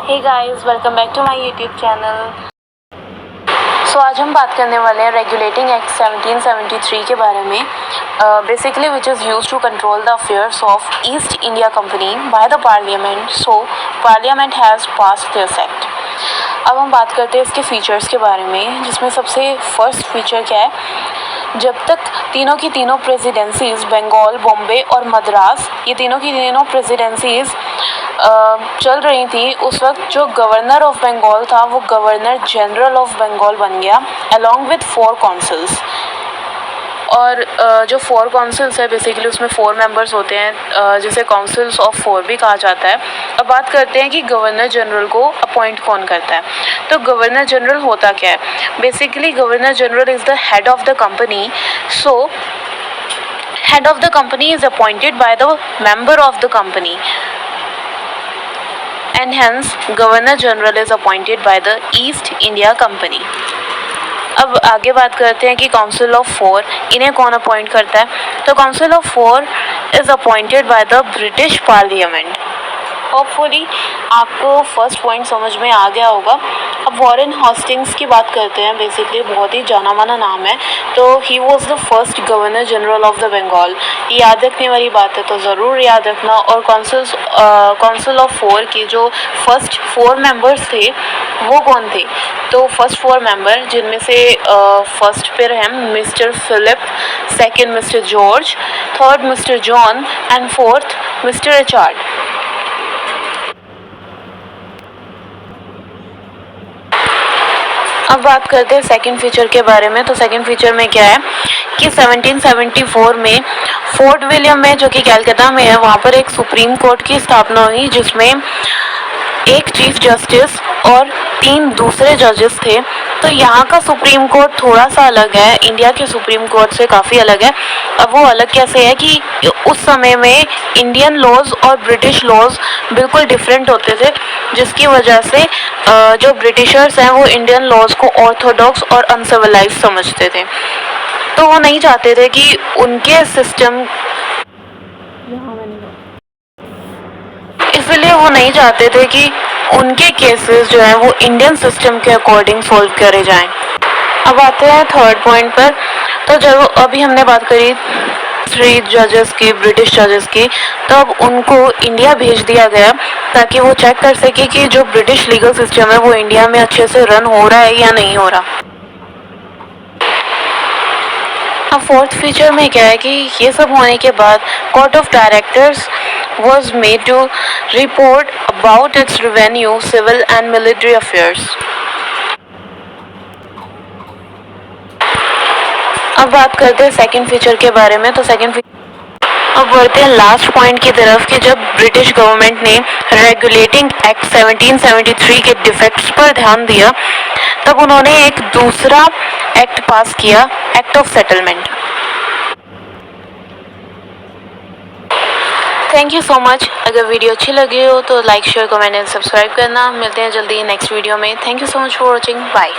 Hey guys, welcome back to my YouTube channel. So आज हम बात करने वाले हैं रेगुलेटिंग एक्ट 1773 के बारे में, basically which is used to control the affairs of East India company by the parliament. So parliament has passed this act. अब हम बात करते हैं इसके फीचर्स के बारे में, जिसमें सबसे फर्स्ट फीचर क्या है, जब तक तीनों की तीनों प्रेसिडेंसीज बंगाल, बॉम्बे और मद्रास, ये तीनों की तीनों प्रेसिडेंसीज चल रही थी, उस वक्त जो गवर्नर ऑफ बंगाल था वो गवर्नर जनरल ऑफ बंगाल बन गया अलॉन्ग विथ 4 काउंसिल्स। और जो 4 काउंसिल्स है बेसिकली उसमें 4 मेंबर्स होते हैं, जिसे काउंसिल्स ऑफ 4 भी कहा जाता है। अब बात करते हैं कि गवर्नर जनरल को अपॉइंट कौन करता है। तो गवर्नर जनरल होता क्या है, basically governor general is the head of the company. So head of the company is appointed by the member of the company and hence Governor General is appointed by the East India Company। अब आगे बात करते हैं कि council of 4 इन्हें कौन appoint करता है। तो council of 4 is appointed by the British parliament. Hopefully आपको फर्स्ट पॉइंट समझ में आ गया होगा। अब वॉरेन हॉस्टिंग्स की बात करते हैं, बेसिकली बहुत ही जाना माना नाम है। तो he was the first governor general of the Bengal. ये याद रखने वाली बात है, तो ज़रूर याद रखना। और काउंसिल ऑफ 4 के जो फर्स्ट 4 मेंबर्स थे वो कौन थे, तो फर्स्ट 4 मेंबर जिनमें से फर्स्ट पे हैं mister Philip, second mister George, third mister John and fourth mister Richard. अब बात करते हैं सेकंड फीचर के बारे में। तो सेकंड फीचर में क्या है कि 1774 में फोर्ट विलियम में, जो कि कलकत्ता में है, वहाँ पर एक सुप्रीम कोर्ट की स्थापना हुई, जिसमें एक चीफ जस्टिस और 3 दूसरे जजेस थे। तो यहाँ का सुप्रीम कोर्ट थोड़ा सा अलग है, इंडिया के सुप्रीम कोर्ट से काफ़ी अलग है। अब वो अलग कैसे है कि उस समय में इंडियन लॉज और ब्रिटिश लॉज बिल्कुल डिफरेंट होते थे, जिसकी वजह से जो ब्रिटिशर्स हैं वो इंडियन लॉज को ऑर्थोडॉक्स और अनसिविलाइज समझते थे। तो वो नहीं चाहते थे कि उनके सिस्टम, इसलिए वो नहीं चाहते थे कि उनके केसेस जो हैं वो इंडियन सिस्टम के अकॉर्डिंग सॉल्व करे जाएं। अब आते हैं थर्ड पॉइंट पर। तो जब अभी हमने बात करी 3 जजेस की, ब्रिटिश जजेस की, तो अब उनको इंडिया भेज दिया गया ताकि वो चेक कर सके कि जो ब्रिटिश लीगल सिस्टम है वो इंडिया में अच्छे से रन हो रहा है या नहीं हो रहा। अब फोर्थ फीचर में क्या है कि ये सब होने के बाद court of directors was made to report about its revenue, civil and military affairs। अब बात करते हैं सेकंड फीचर के बारे में। तो अब बढ़ते हैं लास्ट पॉइंट की तरफ कि जब ब्रिटिश गवर्नमेंट ने रेगुलेटिंग एक्ट 1773 के डिफेक्ट्स पर ध्यान दिया, तब उन्होंने एक दूसरा एक्ट पास किया, act of settlement. Thank you so much. अगर वीडियो अच्छी लगी हो तो like, share, comment and subscribe करना। मिलते हैं जल्दी नेक्स्ट वीडियो में। Thank you so much for watching. Bye.